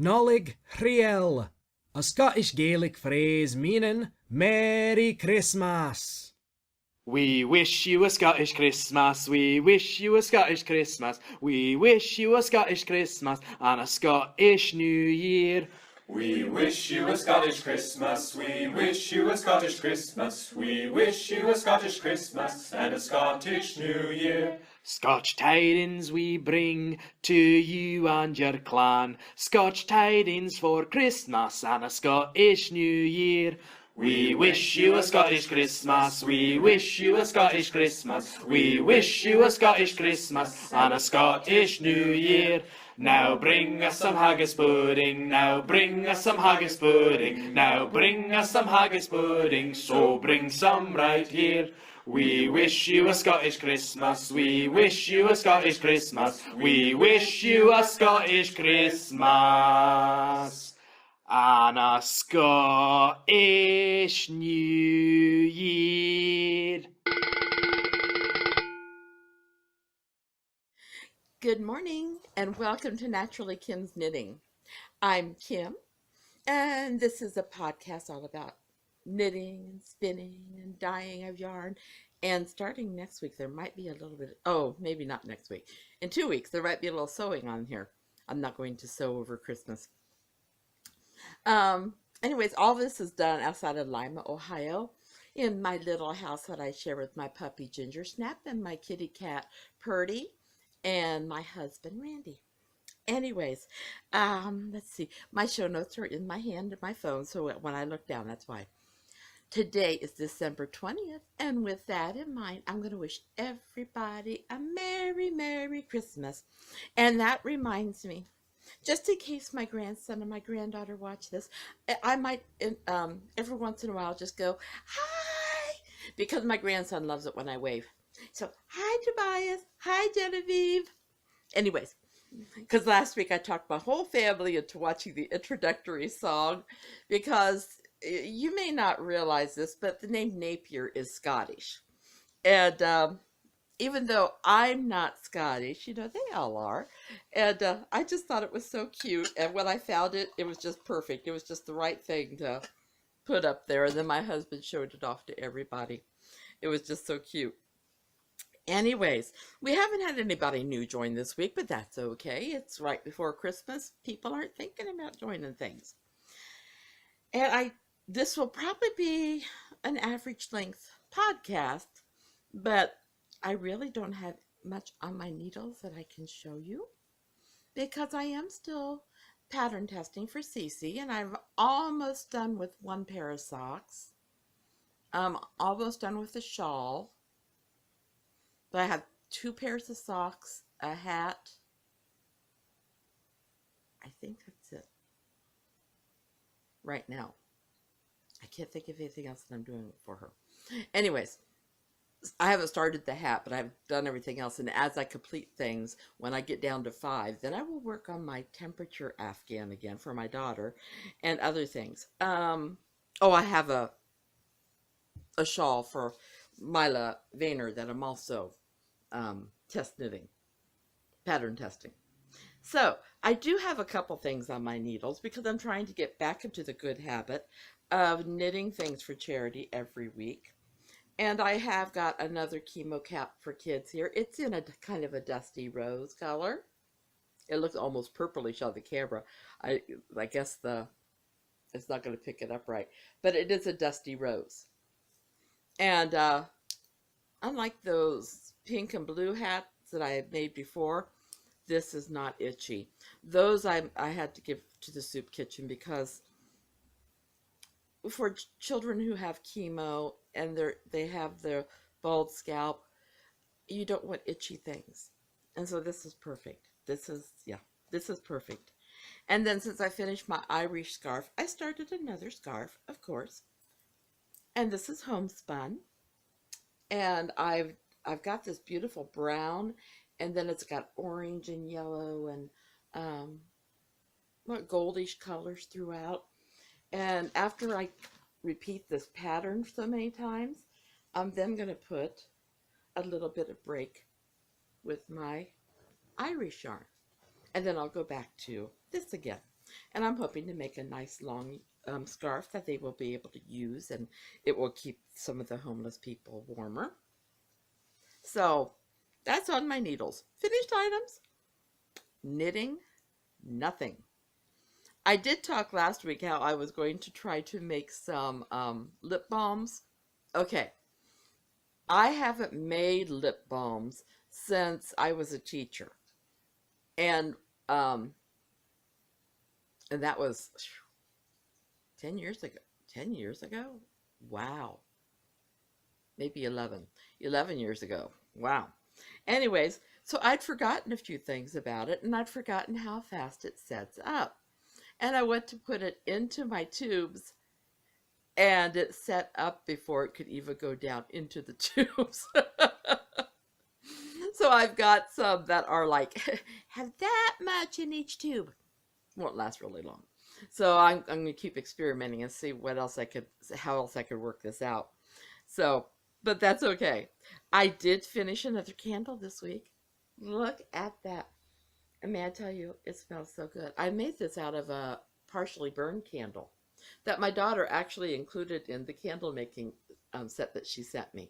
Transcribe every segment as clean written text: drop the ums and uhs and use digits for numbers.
Nollaig Riel, a Scottish Gaelic phrase meaning Merry Christmas. We wish you a Scottish Christmas, we wish you a Scottish Christmas, we wish you a Scottish Christmas and a Scottish New Year. We wish you a Scottish Christmas, we wish you a Scottish Christmas, we wish you a Scottish Christmas and a Scottish New Year. Scotch tidings we bring to you and your clan, Scotch tidings for Christmas and a Scottish New Year. We wish you a Scottish Christmas, we wish you a Scottish Christmas, we wish you a Scottish Christmas and a Scottish New Year. Now bring us some haggis pudding, now bring us some haggis pudding, now bring us some haggis pudding, so bring some right here. We wish you a Scottish Christmas, we wish you a Scottish Christmas, we wish you a Scottish Christmas and a Scottish New Year. Good morning and welcome to Naturally Kim's Knitting. I'm Kim and this is a podcast all about knitting and spinning and dyeing of yarn. And starting next week there might be a little bit, maybe not next week. In 2 weeks there might be a little sewing on here. I'm not going to sew over Christmas. Anyways, all this is done outside of Lima, Ohio, in my little house that I share with my puppy Ginger Snap and my kitty cat Purdy and my husband Randy. Anyways, let's see. My show notes are in my hand and my phone, so when I look down, that's why. Today is December 20th, and with that in mind, I'm going to wish everybody a Merry, Merry Christmas. And that reminds me, just in case my grandson and my granddaughter watch this, I might, every once in a while, just go, hi, because my grandson loves it when I wave. So, hi, Tobias. Hi, Genevieve. Anyways, because last week I talked my whole family into watching the introductory song, because you may not realize this, but the name Napier is Scottish. And even though I'm not Scottish, they all are. And I just thought it was so cute. And when I found it, it was just perfect. It was just the right thing to put up there. And then my husband showed it off to everybody. It was just so cute. Anyways, we haven't had anybody new join this week, but that's okay. It's right before Christmas. People aren't thinking about joining things. And this will probably be an average length podcast, but I really don't have much on my needles that I can show you because I am still pattern testing for Cece, and I'm almost done with one pair of socks. I'm almost done with the shawl. But I have 2 pairs of socks, a hat. I think that's it right now. I can't think of anything else that I'm doing for her. Anyways, I haven't started the hat, but I've done everything else. And as I complete things, when I get down to 5, then I will work on my temperature afghan again for my daughter and other things. I have a shawl for Mila Vayner that I'm also test knitting, pattern testing. So I do have a couple things on my needles because I'm trying to get back into the good habit of knitting things for charity every week. And I have got another chemo cap for kids here. It's in a kind of a dusty rose color. It looks almost purplish on the camera. I guess it's not going to pick it up right, but it is a dusty rose. And unlike those pink and blue hats that I had made before, this is not itchy. Those I had to give to the soup kitchen because for children who have chemo and they have their bald scalp, you don't want itchy things. And so this is perfect. This is perfect. And then since I finished my Irish scarf, I started another scarf, of course. And this is homespun. And I've got this beautiful brown, and then it's got orange and yellow and goldish colors throughout. And after I repeat this pattern so many times, I'm then going to put a little bit of break with my Irish yarn. And then I'll go back to this again. And I'm hoping to make a nice long scarf that they will be able to use, and it will keep some of the homeless people warmer. So that's on my needles. Finished items. Knitting, nothing. I did talk last week how I was going to try to make some lip balms. Okay, I haven't made lip balms since I was a teacher. And um, and that was 10 years ago. 10 years ago? Wow. Maybe 11. 11 years ago. Wow. Anyways, so I'd forgotten a few things about it, and I'd forgotten how fast it sets up. And I went to put it into my tubes, and it set up before it could even go down into the tubes. So I've got some that are like, have that much in each tube. Won't last really long. So I'm going to keep experimenting and see what else how else I could work this out. So, but that's okay. I did finish another candle this week. Look at that. And may I tell you, it smells so good. I made this out of a partially burned candle that my daughter actually included in the candle making set that she sent me.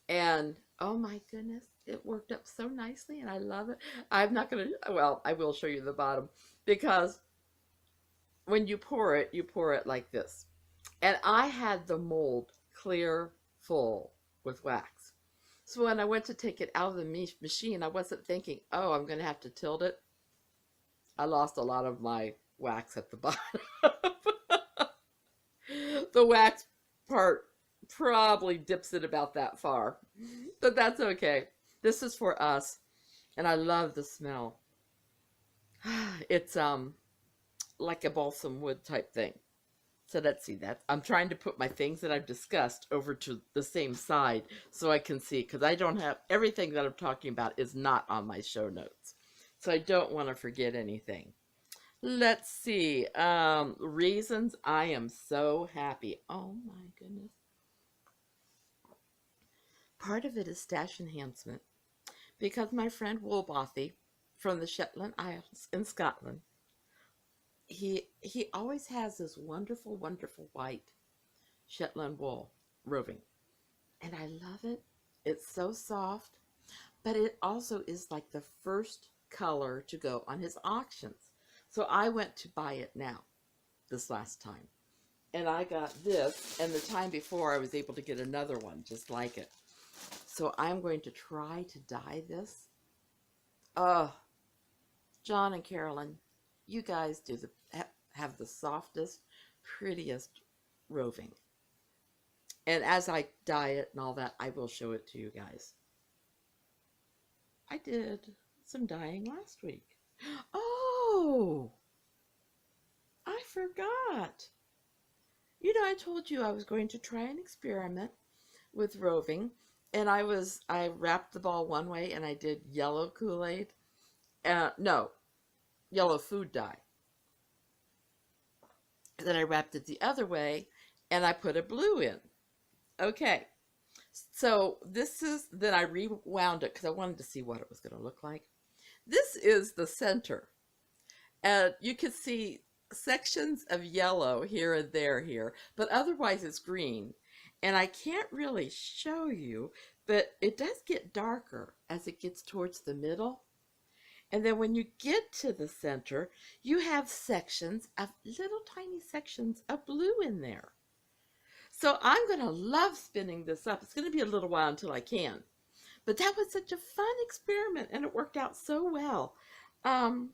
And oh my goodness, it worked up so nicely and I love it. I'm not going to, well, I will show you the bottom because when you pour it like this. And I had the mold clear full with wax. So when I went to take it out of the machine, I wasn't thinking, oh, I'm going to have to tilt it. I lost a lot of my wax at the bottom. The wax part probably dips it about that far, but that's okay. This is for us, and I love the smell. It's like a balsam wood type thing. So let's see that. I'm trying to put my things that I've discussed over to the same side so I can see, because I don't have everything that I'm talking about is not on my show notes. So I don't want to forget anything. Let's see. Reasons I am so happy. Oh my goodness. Part of it is stash enhancement. Because my friend Woolbothy from the Shetland Isles in Scotland, he always has this wonderful, wonderful white Shetland wool roving. And I love it. It's so soft. But it also is like the first color to go on his auctions. So I went to buy it now, this last time. And I got this, and the time before I was able to get another one just like it. So I'm going to try to dye this. Oh, John and Carolyn, you guys do have the softest, prettiest roving. And as I dye it and all that, I will show it to you guys. I did some dyeing last week. Oh, I forgot. You know, I told you I was going to try an experiment with roving, and I wrapped the ball one way and I did yellow Kool-Aid. No, yellow food dye. Then I wrapped it the other way and I put a blue in. Okay. So then I rewound it because I wanted to see what it was going to look like. This is the center. And you can see sections of yellow here and there here, but otherwise it's green. And I can't really show you, but it does get darker as it gets towards the middle. And then when you get to the center, you have sections of little tiny sections of blue in there. So I'm going to love spinning this up. It's going to be a little while until I can. But that was such a fun experiment, and it worked out so well. So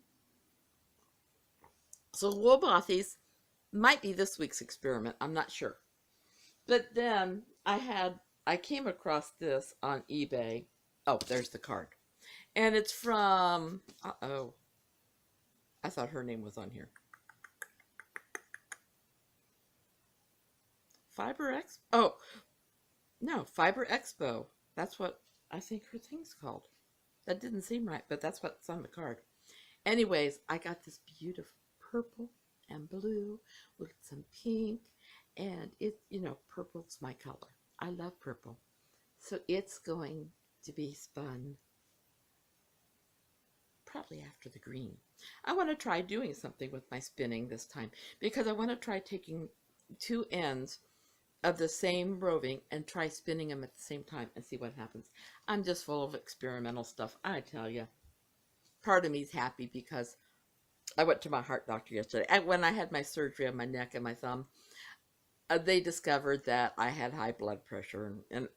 Woolbothy's might be this week's experiment. I'm not sure. But then I came across this on eBay. Oh, there's the card. And it's from, I thought her name was on here. Fiber Expo. That's what I think her thing's called. That didn't seem right, but that's what's on the card. Anyways, I got this beautiful purple and blue with some pink, and purple's my color. I love purple. So it's going to be spun probably after the green. I want to try doing something with my spinning this time because I want to try taking two ends of the same roving and try spinning them at the same time and see what happens. I'm just full of experimental stuff, I tell you. Part of me's happy because I went to my heart doctor yesterday. When I had my surgery on my neck and my thumb, they discovered that I had high blood pressure. And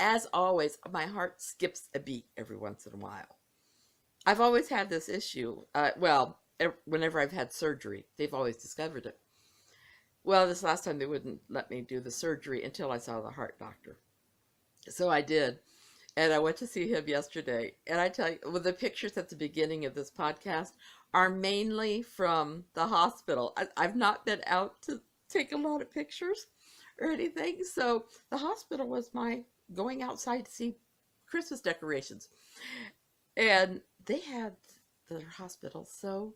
as always, my heart skips a beat every once in a while. I've always had this issue. Whenever I've had surgery, they've always discovered it. Well, this last time they wouldn't let me do the surgery until I saw the heart doctor. So I did. And I went to see him yesterday. And I tell you, well, the pictures at the beginning of this podcast are mainly from the hospital. I've not been out to take a lot of pictures or anything. So the hospital was my going outside to see Christmas decorations. And they had their hospital so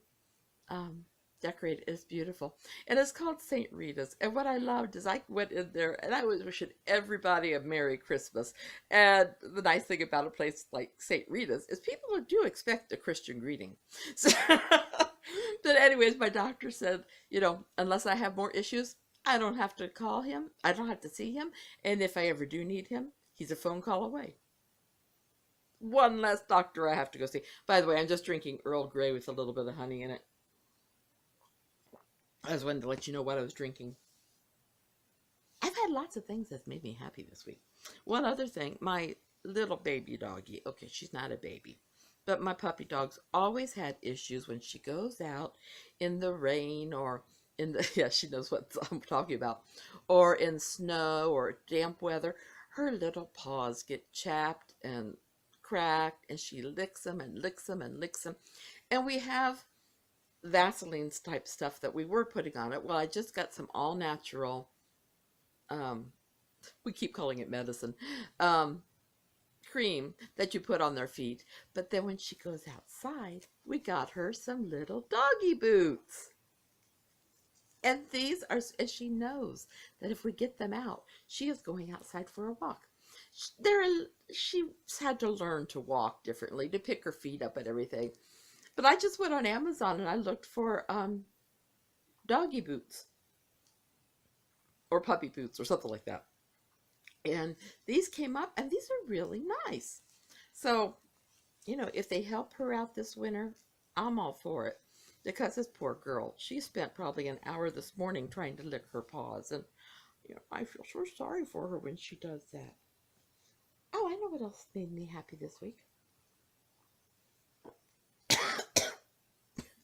decorated. It's beautiful. And it's called St. Rita's. And what I loved is I went in there and I was wishing everybody a Merry Christmas. And the nice thing about a place like St. Rita's is people do expect a Christian greeting. So, but anyways, my doctor said, unless I have more issues, I don't have to call him. I don't have to see him. And if I ever do need him, he's a phone call away. One less doctor I have to go see. By the way, I'm just drinking Earl Grey with a little bit of honey in it. I just wanted to let you know what I was drinking. I've had lots of things that's made me happy this week. One other thing, my little baby doggie, okay, she's not a baby, but my puppy dog's always had issues when she goes out in the rain or in the, yeah, she knows what I'm talking about, or in snow or damp weather. Her little paws get chapped and cracked, and she licks them and licks them and licks them. And we have Vaseline type stuff that we were putting on it. Well, I just got some all natural, we keep calling it medicine, cream that you put on their feet. But then when she goes outside, we got her some little doggy boots. And these are, and she knows that if we get them out, she is going outside for a walk. She's had to learn to walk differently, to pick her feet up and everything. But I just went on Amazon and I looked for doggy boots or puppy boots or something like that. And these came up and these are really nice. So, if they help her out this winter, I'm all for it. Because this poor girl, she spent probably an hour this morning trying to lick her paws. And, I feel so sorry for her when she does that. Oh, I know what else made me happy this week.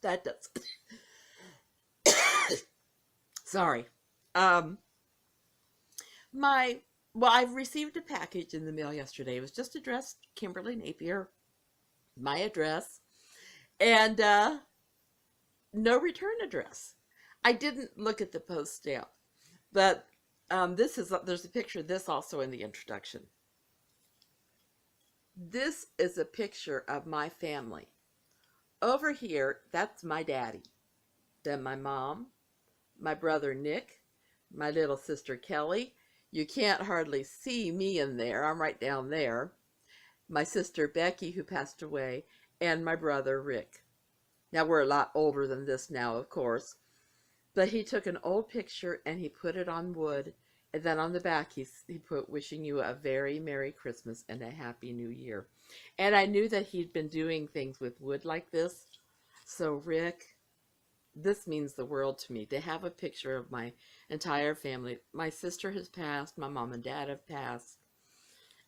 That does. Sorry. I've received a package in the mail yesterday. It was just addressed Kimberly Napier, my address, and no return address. I didn't look at the post stamp, but there's a picture of this also in the introduction. This is a picture of my family. Over here, that's my daddy. Then my mom, my brother Nick, my little sister Kelly. You can't hardly see me in there. I'm right down there. My sister Becky, who passed away, and my brother Rick. Now, we're a lot older than this now, of course. But he took an old picture and he put it on wood. And then on the back, he put, wishing you a very Merry Christmas and a Happy New Year. And I knew that he'd been doing things with wood like this. So, Rick, this means the world to me. To have a picture of my entire family. My sister has passed. My mom and dad have passed.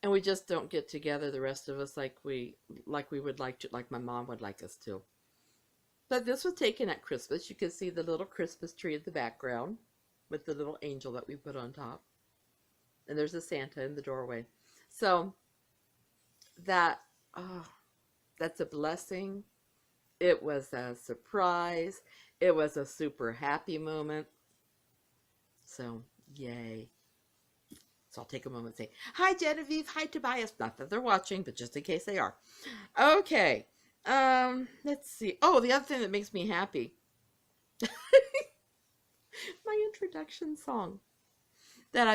And we just don't get together, the rest of us, like we would like to, like my mom would like us to. But this was taken at Christmas. You can see the little Christmas tree in the background with the little angel that we put on top. And there's a Santa in the doorway. So that's a blessing. It was a surprise. It was a super happy moment. So, yay. So I'll take a moment and say, hi Genevieve, hi Tobias. Not that they're watching, but just in case they are. Okay. Let's see. Oh, the other thing that makes me happy. My introduction song that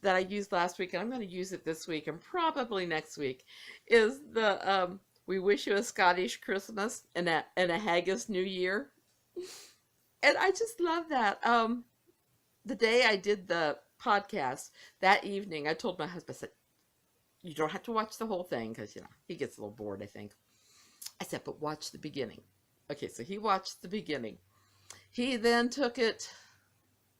I used last week, and I'm going to use it this week and probably next week, is the We wish you a Scottish Christmas and a Haggis New Year. And I just love that. The day I did the podcast, that evening, I told my husband, I said, you don't have to watch the whole thing because, he gets a little bored, I think. I said, but watch the beginning. Okay, so he watched the beginning. He then took it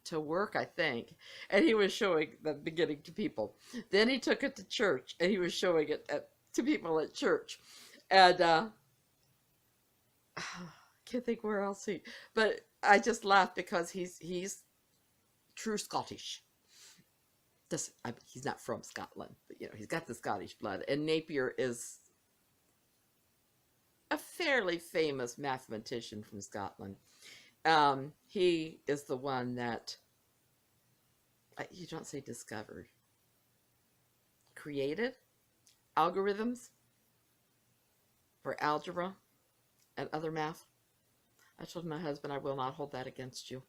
to work, I think, and he was showing the beginning to people. Then he took it to church, and he was showing it to people at church. And can't think where else but I just laughed because he's true Scottish. He's not from Scotland, but he's got the Scottish blood. And Napier is a fairly famous mathematician from Scotland. He is the one that, you don't say discovered, created algorithms for algebra and other math. I told my husband I will not hold that against you.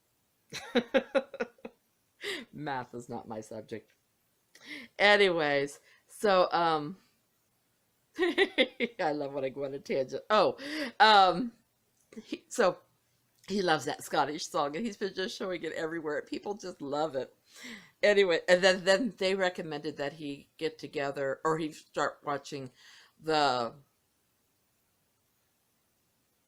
Math is not my subject. Anyways, so I love when I go on a tangent. So he loves that Scottish song, and he's been just showing it everywhere. People just love it. Anyway, and then they recommended that he get together, or he start watching the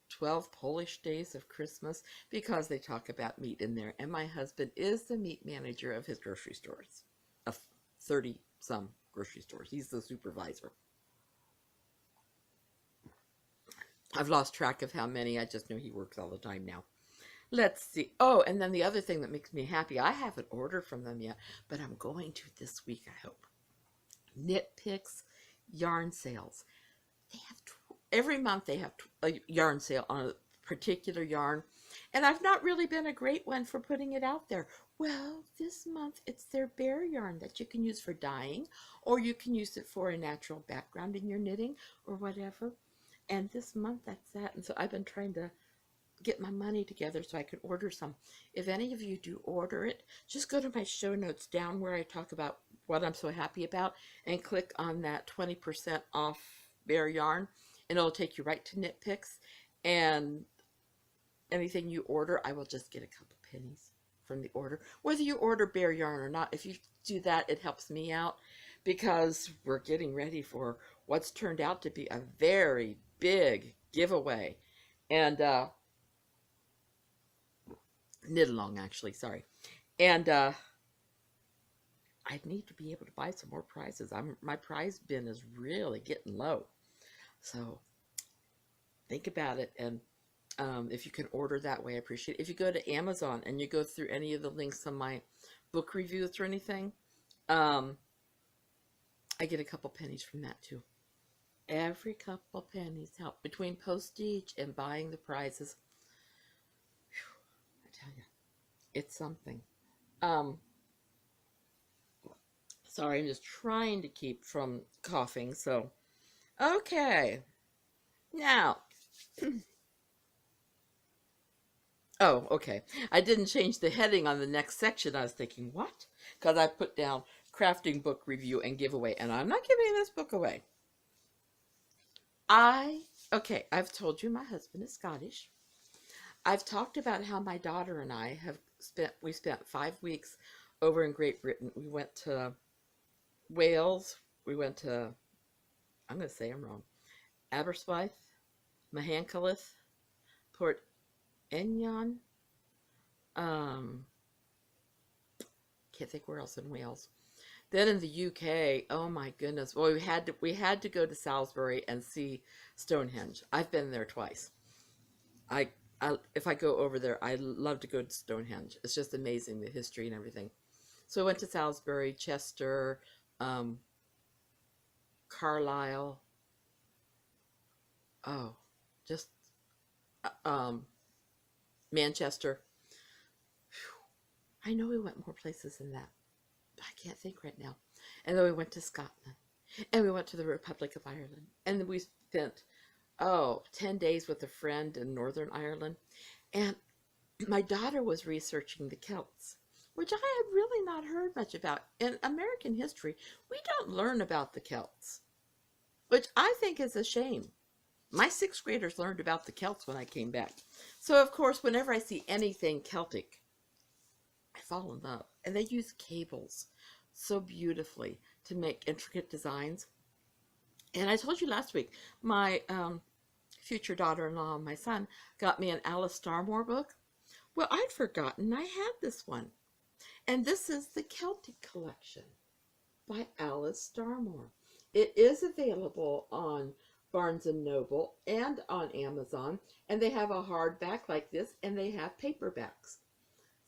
12 Polish Days of Christmas, because they talk about meat in there. And my husband is the meat manager of his grocery stores, of 30-some grocery stores. He's the supervisor. I've lost track of how many. I just know he works all the time now. Let's see. Oh, and then the other thing that makes me happy, I haven't ordered from them yet, but I'm going to this week, I hope. Knit Picks yarn sales. They have every month they have a yarn sale on a particular yarn, and I've not really been a great one for putting it out there. Well, this month it's their bear yarn that you can use for dyeing, or you can use it for a natural background in your knitting or whatever. And this month that's that. And so I've been trying to get my money together so I can order some. If any of you do order it, just go to my show notes down where I talk about what I'm so happy about and click on that 20% off bear yarn, and it'll take you right to Knit Picks. And anything you order, I will just get a couple pennies from the order. Whether you order bear yarn or not, if you do that, it helps me out, because we're getting ready for what's turned out to be a very big giveaway. And knit along, actually, sorry. And I need to be able to buy some more prizes. My prize bin is really getting low. So think about it. And if you can order that way, I appreciate it. If you go to Amazon and you go through any of the links on my book reviews or anything, I get a couple pennies from that too. Every couple pennies help between postage and buying the prizes. Whew, I tell you, it's something. Sorry, I'm just trying to keep from coughing. So, okay. Now, oh, okay. I didn't change the heading on the next section. I was thinking, what? Because I put down crafting book review and giveaway, and I'm not giving this book away. Okay, I've told you my husband is Scottish. I've talked about how my daughter and I we spent 5 weeks over in Great Britain. We went to Wales. We went to, I'm going to say I'm wrong, Aberystwyth, Mahancalith, Port Enion, can't think where else in Wales. Then in the UK, oh my goodness, well, we had to go to Salisbury and see Stonehenge. I've been there twice. If I go over there, I love to go to Stonehenge. It's just amazing, the history and everything. So I went to Salisbury, Chester, Carlisle. Oh, just Manchester. Whew. I know we went more places than that, but I can't think right now. And then we went to Scotland, and we went to the Republic of Ireland, and then we spent 10 days with a friend in Northern Ireland. And my daughter was researching the Celts, which I had really not heard much about. In American history, we don't learn about the Celts, which I think is a shame. My sixth graders learned about the Celts when I came back. So, of course, whenever I see anything Celtic, I fall in love. And they use cables so beautifully to make intricate designs. And I told you last week, my future daughter-in-law, my son, got me an Alice Starmore book. Well, I'd forgotten I had this one. And this is the Celtic Collection by Alice Starmore. It is available on Barnes & Noble and on Amazon. And they have a hardback like this, and they have paperbacks.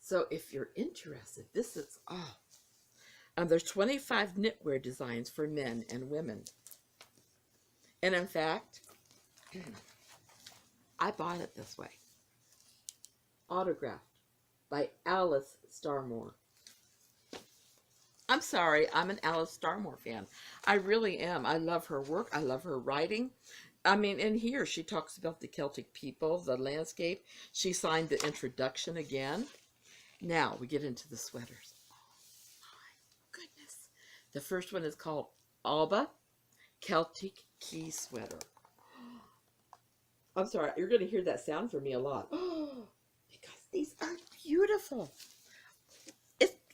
So if you're interested, this is, there's 25 knitwear designs for men and women. And in fact, I bought it this way. Autographed by Alice Starmore. I'm sorry, I'm an Alice Starmore fan. I really am. I love her work. I love her writing. I mean, in here she talks about the Celtic people, the landscape. She signed the introduction again. Now we get into the sweaters. Oh my goodness. The first one is called Alba Celtic Key Sweater. I'm sorry, you're going to hear that sound from me a lot. Because these are beautiful.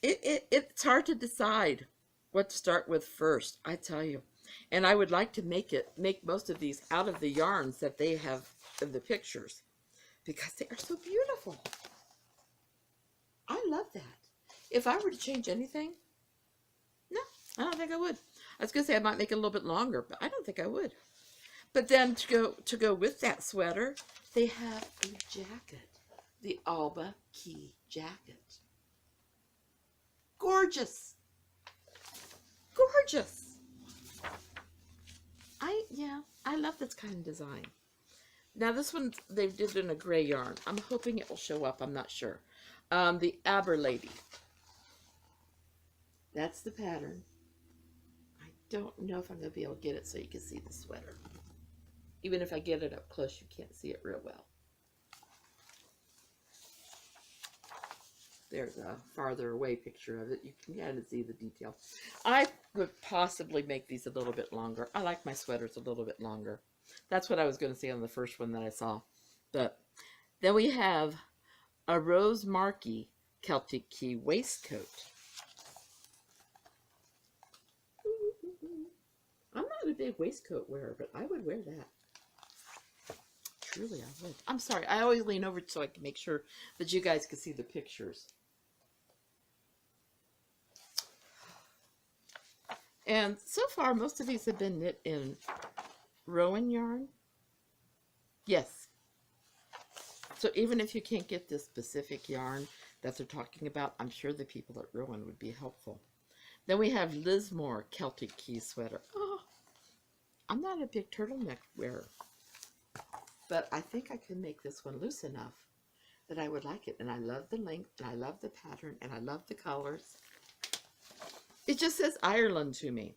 It's hard to decide what to start with first, I tell you. And I would like to make most of these out of the yarns that they have in the pictures, because they are so beautiful. I love that. If I were to change anything, no, I don't think I would. I was going to say I might make it a little bit longer, but I don't think I would. But then to go with that sweater, they have a jacket, the Alba Key jacket. Gorgeous. Gorgeous. I love this kind of design. Now this one, they did in a gray yarn. I'm hoping it will show up. I'm not sure. The Aber Lady. That's the pattern. I don't know if I'm going to be able to get it so you can see the sweater. Even if I get it up close, you can't see it real well. There's a farther away picture of it. You can kind of see the detail. I would possibly make these a little bit longer. I like my sweaters a little bit longer. That's what I was going to say on the first one that I saw. But then we have a Rose Marquis Celtic Key waistcoat. I'm not a big waistcoat wearer, but I would wear that. Truly, I would. I'm sorry. I always lean over so I can make sure that you guys can see the pictures. And so far, most of these have been knit in Rowan yarn. Yes. So even if you can't get this specific yarn that they're talking about, I'm sure the people at Rowan would be helpful. Then we have Lismore Celtic Key Sweater. Oh, I'm not a big turtleneck wearer, but I think I can make this one loose enough that I would like it. And I love the length, and I love the pattern, and I love the colors. It just says Ireland to me.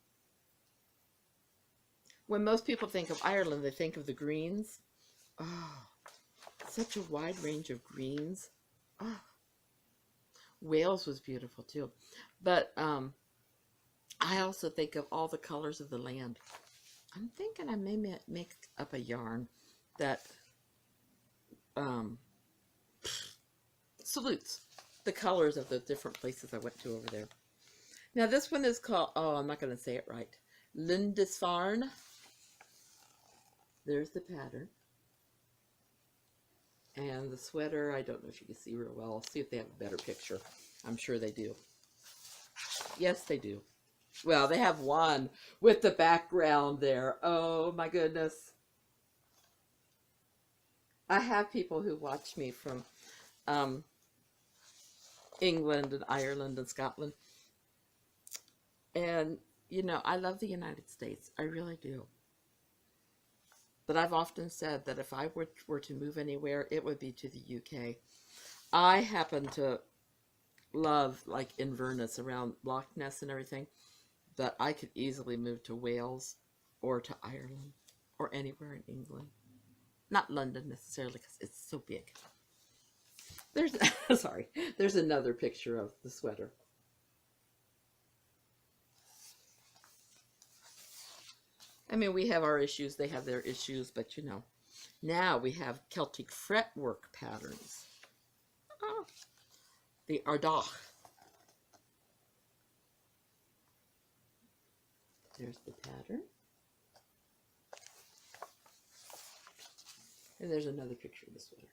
When most people think of Ireland, they think of the greens. Oh, such a wide range of greens. Oh. Wales was beautiful too. But I also think of all the colors of the land. I'm thinking I may make up a yarn that salutes the colors of the different places I went to over there. Now this one is called, oh, I'm not going to say it right, Lindisfarne. There's the pattern. And the sweater, I don't know if you can see real well. I'll see if they have a better picture. I'm sure they do. Yes, they do. Well, they have one with the background there. Oh, my goodness. I have people who watch me from England and Ireland and Scotland. And, you know, I love the United States. I really do. But I've often said that if I were to move anywhere, it would be to the UK. I happen to love, like, Inverness, around Loch Ness and everything, but I could easily move to Wales or to Ireland or anywhere in England. Not London necessarily, because it's so big. There's, sorry, there's another picture of the sweater. I mean, we have our issues, they have their issues, but you know. Now we have Celtic fretwork patterns. Oh, the Ardagh. There's the pattern. And there's another picture of the sweater.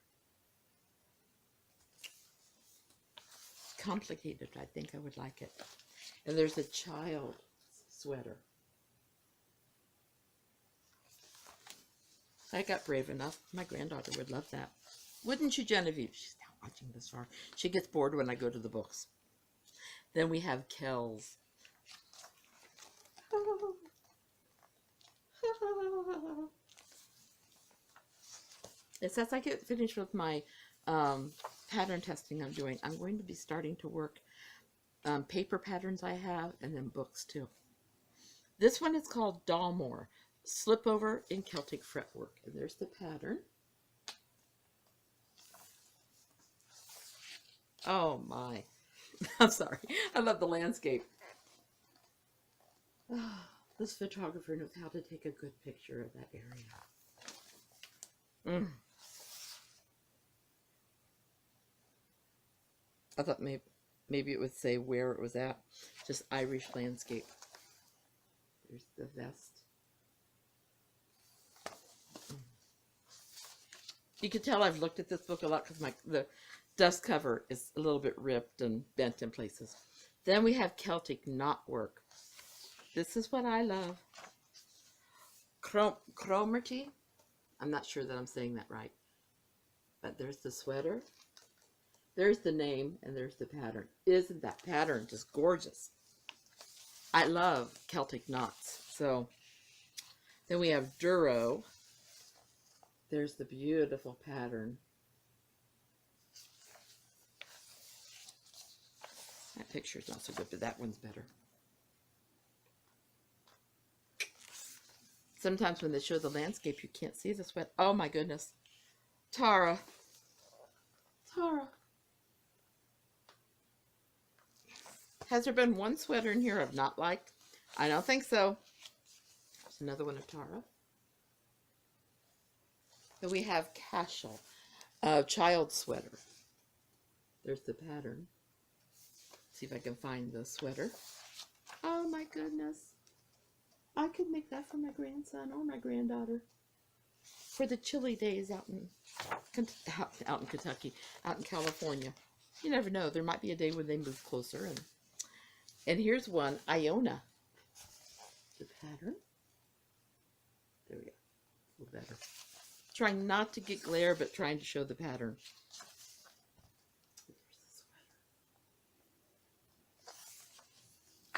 Complicated, I think I would like it. And there's a child sweater. I got brave enough. My granddaughter would love that. Wouldn't you, Genevieve? She's not watching this far. She gets bored when I go to the books. Then we have Kells. It's as I get finished with my pattern testing I'm doing, I'm going to be starting to work paper patterns I have, and then books too. This one is called Dalmore, Slipover in Celtic Fretwork. And there's the pattern. Oh my. I'm sorry. I love the landscape. This photographer knows how to take a good picture of that area. I thought maybe it would say where it was at. Just Irish landscape. There's the vest. You can tell I've looked at this book a lot because the dust cover is a little bit ripped and bent in places. Then we have Celtic knotwork. This is what I love. Cromarty. I'm not sure that I'm saying that right. But there's the sweater. There's the name, and there's the pattern. Isn't that pattern just gorgeous? I love Celtic knots. So then we have Duro. There's the beautiful pattern. That picture's not so good, but that one's better. Sometimes when they show the landscape, you can't see the sweat. Oh my goodness. Tara. Tara. Has there been one sweater in here I've not liked? I don't think so. There's another one of Tara. Then we have Cashel, child sweater. There's the pattern. See if I can find the sweater. Oh my goodness. I could make that for my grandson or my granddaughter. For the chilly days out in Kentucky, out in California. You never know. There might be a day when they move closer. And here's one, Iona. The pattern. There we go. A little better. Trying not to get glare, but trying to show the pattern.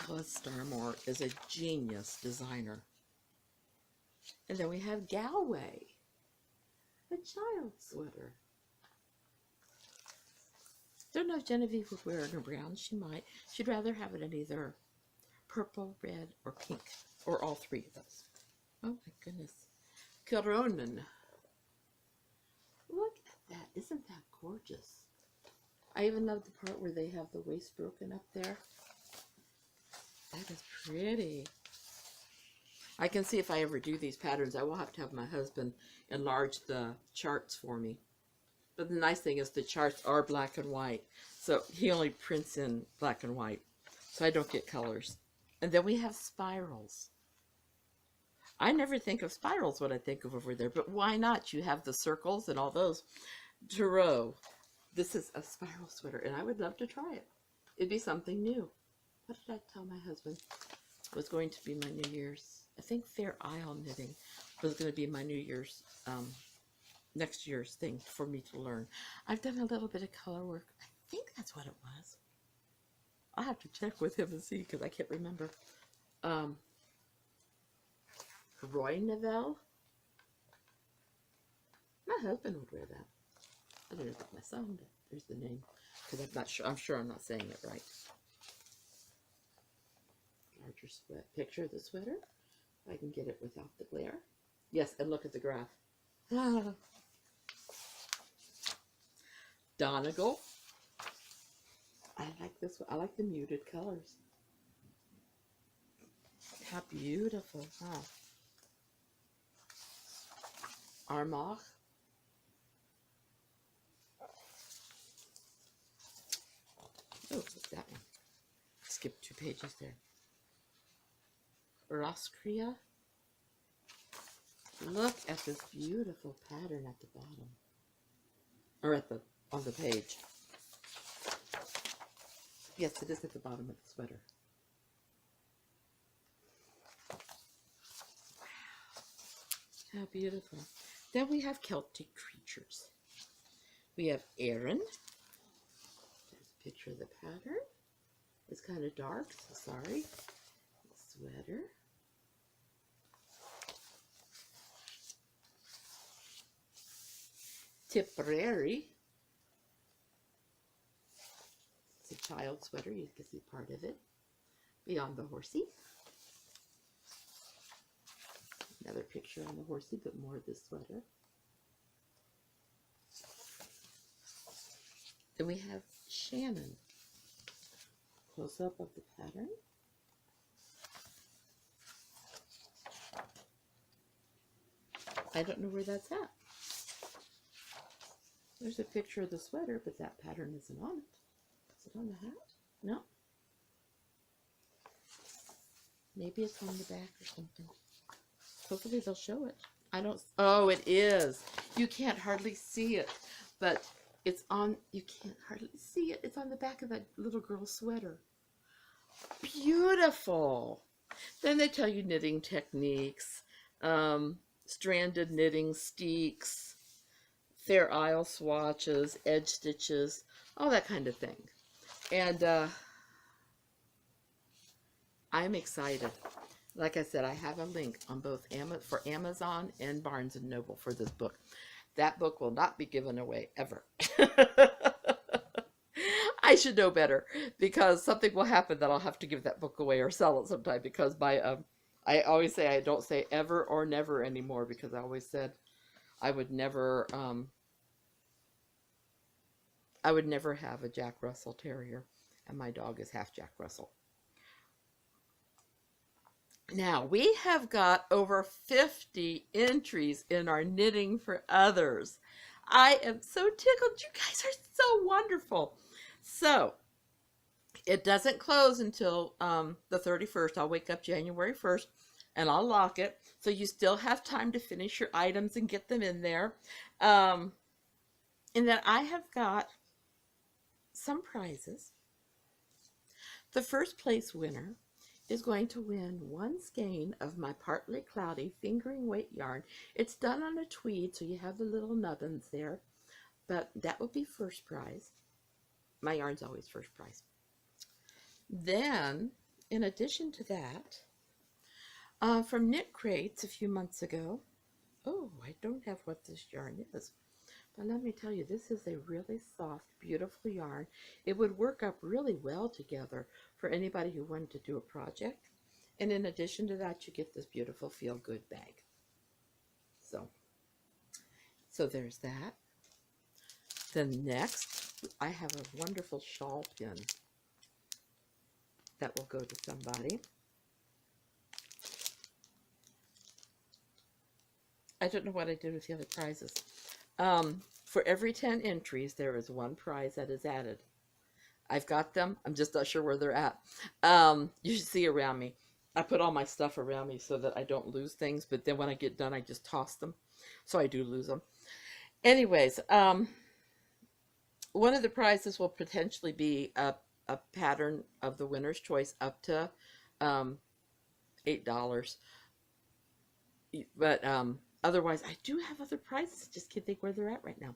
Alice Starmore is a genius designer. And then we have Galway, a child sweater. Don't know if Genevieve would wear it in brown. She might. She'd rather have it in either purple, red, or pink, or all three of those. Oh my goodness. Kilronan. Look at that. Isn't that gorgeous? I even love the part where they have the waist broken up there. That is pretty. I can see if I ever do these patterns, I will have to have my husband enlarge the charts for me. But the nice thing is the charts are black and white. So he only prints in black and white. So I don't get colors. And then we have spirals. I never think of spirals when I think of over there. But why not? You have the circles and all those. Duro. This is a spiral sweater. And I would love to try it. It'd be something new. What did I tell my husband was going to be my New Year's? I think Fair Isle knitting was going to be my New Year's, next year's thing for me to learn. I've done a little bit of color work. I think that's what it was. I'll have to check with him and see because I can't remember. Roy Neville. My husband would wear that. I don't know about my son, but there's the name. Because I'm not sure. I'm sure I'm not saying it right. Larger sweat picture of the sweater. If I can get it without the glare. Yes, and look at the graph. Donegal. I like this one. I like the muted colors. How beautiful, huh? Armagh. Oh, what's that one? Skip 2 pages there. Roskria. Look at this beautiful pattern at the bottom, or on the page. Yes, it is at the bottom of the sweater. Wow, how beautiful! Then we have Celtic creatures. We have Erin. There's a picture of the pattern. It's kind of dark, so sorry. Sweater. Tipperary. It's a child sweater. You can see part of it. Beyond the Horsey. Another picture on the Horsey, but more of this sweater. Then we have Shannon. Close up of the pattern. I don't know where that's at. There's a picture of the sweater, but that pattern isn't on it. Is it on the hat? No. Maybe it's on the back or something. Hopefully they'll show it. I don't. Oh, it is. You can't hardly see it, but it's on. You can't hardly see it. It's on the back of that little girl's sweater. Beautiful. Then they tell you knitting techniques, stranded knitting steeks, Fair Isle swatches, edge stitches, all that kind of thing. And I'm excited. Like I said, I have a link on both for Amazon and Barnes & Noble for this book. That book will not be given away ever. I should know better, because something will happen that I'll have to give that book away or sell it sometime, because I always say, I don't say ever or never anymore, because I always said I would never have a Jack Russell Terrier, and my dog is half Jack Russell. Now, we have got over 50 entries in our Knitting for Others. I am so tickled. You guys are so wonderful. So, it doesn't close until the 31st. I'll wake up January 1st, and I'll lock it. So, you still have time to finish your items and get them in there. And then I have got some prizes. The first place winner is going to win one skein of my Partly Cloudy fingering weight yarn. It's done on a tweed, so you have the little nubbins there, but that would be first prize. My yarn's always first prize. Then, in addition to that, from Knit Crates a few months ago, oh, I don't have what this yarn is, but let me tell you, this is a really soft, beautiful yarn. It would work up really well together for anybody who wanted to do a project. And in addition to that, you get this beautiful feel-good bag. So there's that. Then next, I have a wonderful shawl pin that will go to somebody. I don't know what I did with the other prizes. For every 10 entries, there is one prize that is added. I've got them. I'm just not sure where they're at. You should see around me. I put all my stuff around me so that I don't lose things, but then when I get done, I just toss them. So I do lose them. Anyways, one of the prizes will potentially be a pattern of the winner's choice up to $8. But otherwise, I do have other prizes. Just can't think where they're at right now.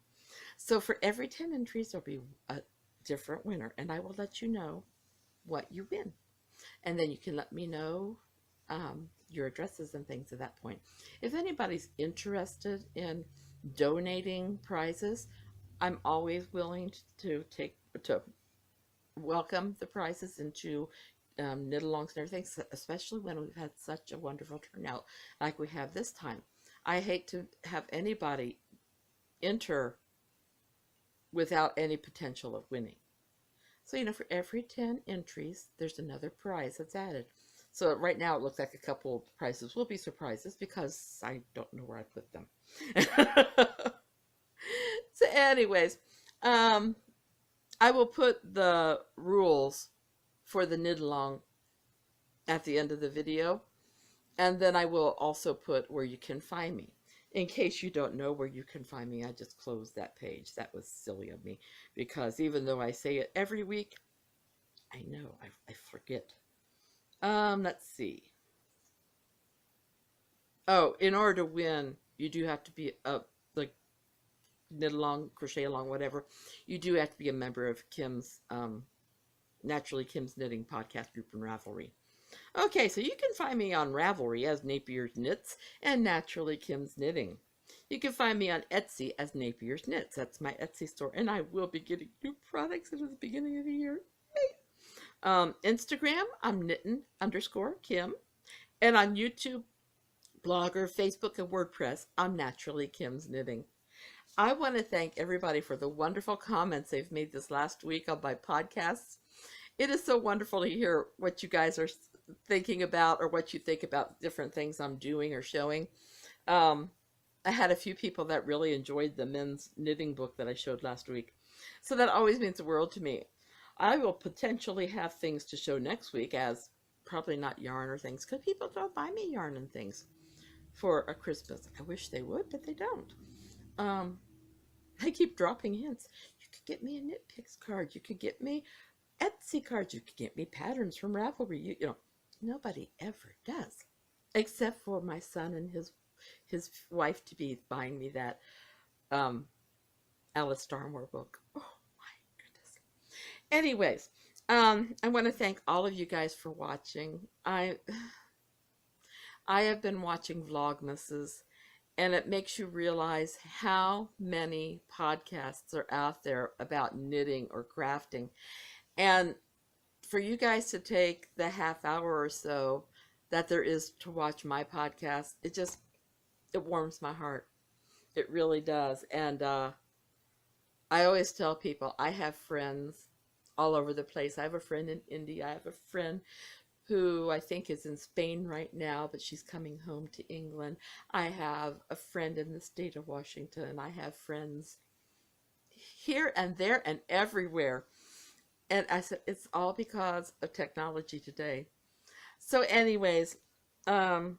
So for every 10 entries, there'll be a different winner, and I will let you know what you win. And then you can let me know your addresses and things at that point. If anybody's interested in donating prizes, I'm always willing to welcome the prizes into knit-alongs and everything, especially when we've had such a wonderful turnout like we have this time. I hate to have anybody enter without any potential of winning. So, for every 10 entries, there's another prize that's added. So right now it looks like a couple of prices will be surprises because I don't know where I put them. So anyways, I will put the rules for the knit along at the end of the video, and then I will also put where you can find me. In case you don't know where you can find me, I just closed that page. That was silly of me, because even though I say it every week, I know I forget. Let's see. Oh, in order to win, you do have to be like knit along, crochet along, whatever. You do have to be a member of Kim's Naturally Kim's Knitting podcast group and Ravelry. Okay, so you can find me on Ravelry as Napier's Knits and Naturally Kim's Knitting. You can find me on Etsy as Napier's Knits. That's my Etsy store, and I will be getting new products at the beginning of the year. Instagram, I'm knitting_Kim, and on YouTube, Blogger, Facebook, and WordPress, I'm Naturally Kim's Knitting. I want to thank everybody for the wonderful comments they've made this last week on my podcasts. It is so wonderful to hear what you guys are thinking about, or what you think about different things I'm doing or showing. I had a few people that really enjoyed the men's knitting book that I showed last week. So that always means the world to me. I will potentially have things to show next week, as probably not yarn or things, because people don't buy me yarn and things for a Christmas. I wish they would, but they don't. I keep dropping hints. You could get me a Knit Picks card. You could get me Etsy cards. You could get me patterns from Ravelry. You know, nobody ever does, except for my son and his wife to be buying me that Alice Starmore book. Oh my goodness. Anyways, I want to thank all of you guys for watching. I have been watching Vlogmases, and it makes you realize how many podcasts are out there about knitting or crafting. And for you guys to take the half hour or so that there is to watch my podcast, it warms my heart. It really does. And I always tell people, I have friends all over the place. I have a friend in India. I have a friend who I think is in Spain right now, but she's coming home to England. I have a friend in the state of Washington. I have friends here and there and everywhere. And I said, it's all because of technology today. So anyways, I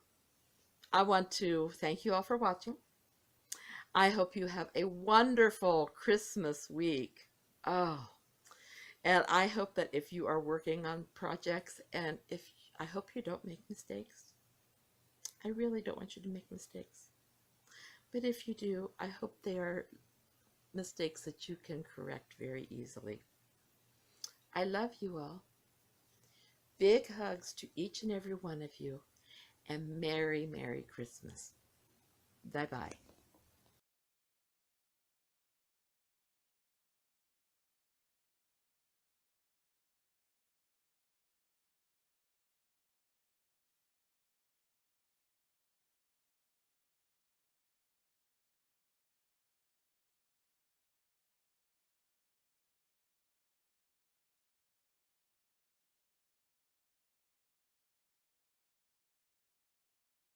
want to thank you all for watching. I hope you have a wonderful Christmas week. Oh, and I hope that if you are working on projects, and I hope you don't make mistakes. I really don't want you to make mistakes. But if you do, I hope they are mistakes that you can correct very easily. I love you all. Big hugs to each and every one of you. And Merry, Merry Christmas. Bye-bye.